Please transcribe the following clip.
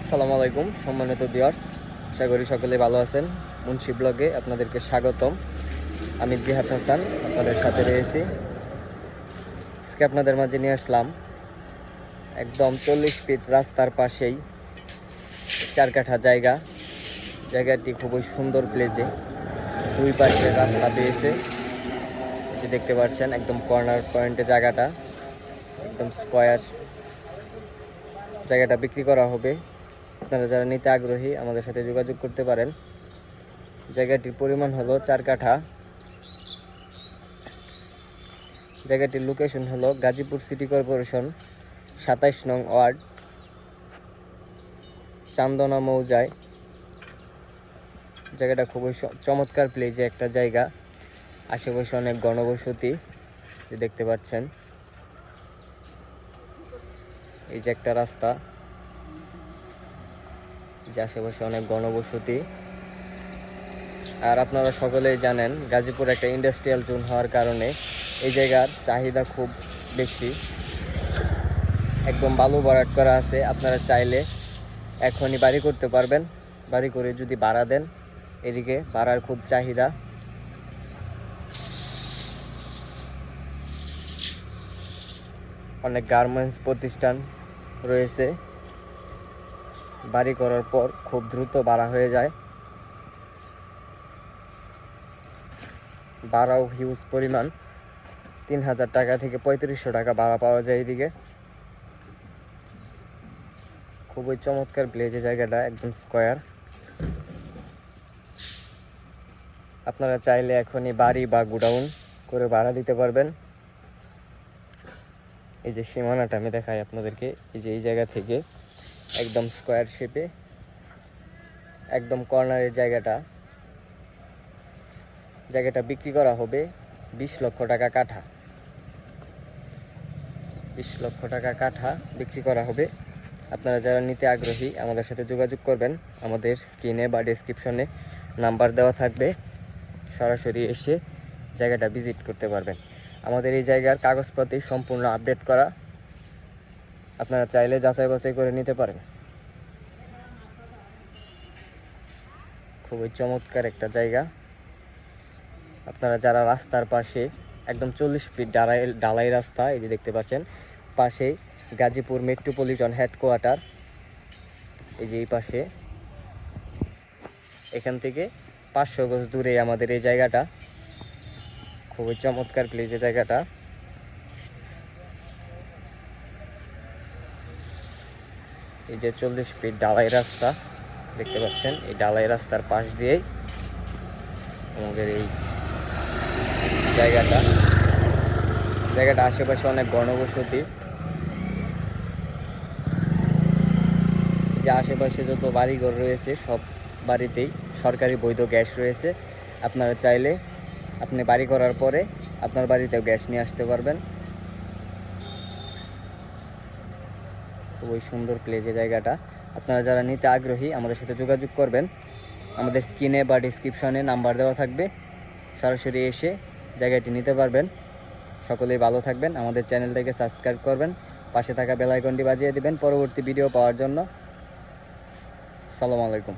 আসসালামু আলাইকুম সম্মানিত ভিউয়ার্স, আশা করি সকলে ভালো আছেন। মুন্সি ব্লগে আপনাদেরকে স্বাগতম। আমি জিহাদ হাসান আপনাদের সাথে রয়েছি। আজকে আপনাদের মাঝে নিয়ে আসলাম একদম 40 ফিট রাস্তার পাশেই 4 কাঠা জায়গাটি খুবই সুন্দর প্লেজে, দুই পাশে রাস্তা পেয়েছে। যে দেখতে পাচ্ছেন একদম কর্নার পয়েন্টে জায়গাটা একদম স্কোয়ার। জায়গাটা বিক্রি করা হবে। আপনারা যারা নিতে আগ্রহী আমাদের সাথে যোগাযোগ করতে পারেন। জায়গাটির পরিমাণ হলো 4 কাঠা। জায়গাটির লোকেশন হলো গাজীপুর সিটি কর্পোরেশন 27 নং ওয়ার্ড, চান্দনা মৌজায়। জায়গাটা খুবই চমৎকার প্লেজে একটা জায়গা। আশেপাশে অনেক ঘনবসতি দেখতে পাচ্ছেন। এই যে একটা রাস্তা, যে আশেপাশে অনেক ঘনবসতি। আর আপনারা সকলেই জানেন গাজীপুর একটা ইন্ডাস্ট্রিয়াল জোন হওয়ার কারণে এই জায়গার চাহিদা খুব বেশি। একদম বালু ভরাট করা আছে। আপনারা চাইলে এখনই বাড়ি করতে পারবেন। বাড়ি করে যদি ভাড়া দেন, এদিকে ভাড়ার খুব চাহিদা। অনেক গার্মেন্টস প্রতিষ্ঠান রয়েছে। বাড়ি করার পর খুব দ্রুত ভাড়া হয়ে যায়। ভাড়াও হিউজ পরিমাণ, 3000 টাকা থেকে 3500 টাকা ভাড়া পাওয়া যায় এদিকে। খুবই চমৎকার প্লেজে জায়গাটা, একদম স্কোয়ার। আপনারা চাইলে এখনই বাড়ি বা গোডাউন করে ভাড়া দিতে পারবেন। এই যে সীমানাটা আমি দেখাই আপনাদেরকে। এই যে এই জায়গা থেকে একদম স্কোয়ার শেপে, একদম কর্নারের জায়গাটা বিক্রি করা হবে 20 লক্ষ টাকা কাঠা। 20 লক্ষ টাকা কাঠা বিক্রি করা হবে। আপনারা যারা নিতে আগ্রহী আমাদের সাথে যোগাযোগ করবেন। আমাদের স্ক্রিনে বা ডেসক্রিপশনে নাম্বার দেওয়া থাকবে। সরাসরি এসে জায়গাটা ভিজিট করতে পারবেন। আমাদের এই জায়গার কাগজপত্র সম্পূর্ণ আপডেট করা। আপনারা চাইলে যাচাই বাছাই করে নিতে পারেন। খুবই চমৎকার একটা জায়গা। আপনারা যারা রাস্তার পাশে একদম 40 ফিট ঢালাই রাস্তা, এই যে দেখতে পাচ্ছেন পাশেই গাজীপুর মেট্রোপলিটন হেডকোয়ার্টার। এই যে এই পাশে, এখান থেকে 500 গজ দূরে আমাদের এই জায়গাটা। খুবই চমৎকার প্লেজে জায়গাটা। এই যে 40 ফিট ঢালাই রাস্তা দেখতে পাচ্ছেন, এই ঢালাই রাস্তার পাশ দিয়েই আমাদের এই জায়গাটা আশেপাশে অনেক ঘনবসতি। যে আশেপাশে যত বাড়িঘর রয়েছে সব বাড়িতেই সরকারি বৈধ গ্যাস রয়েছে। আপনারা চাইলে আপনি বাড়ি করার পরে আপনার বাড়িতেও গ্যাস নিয়ে আসতে পারবেন। খুবই সুন্দর প্লেজে জায়গাটা। আপনারা যারা নিতে আগ্রহী আমাদের সাথে যোগাযোগ করবেন। আমাদের স্ক্রিনে বা ডিসক্রিপশনে নাম্বার দেওয়া থাকবে। সরাসরি এসে জায়গাটি নিতে পারবেন। সকলেই ভালো থাকবেন। আমাদের চ্যানেলটাকে সাবস্ক্রাইব করবেন, পাশে থাকা বেল আইকনটি বাজিয়ে দিবেন পরবর্তী ভিডিও পাওয়ার জন্য। আসসালামু আলাইকুম।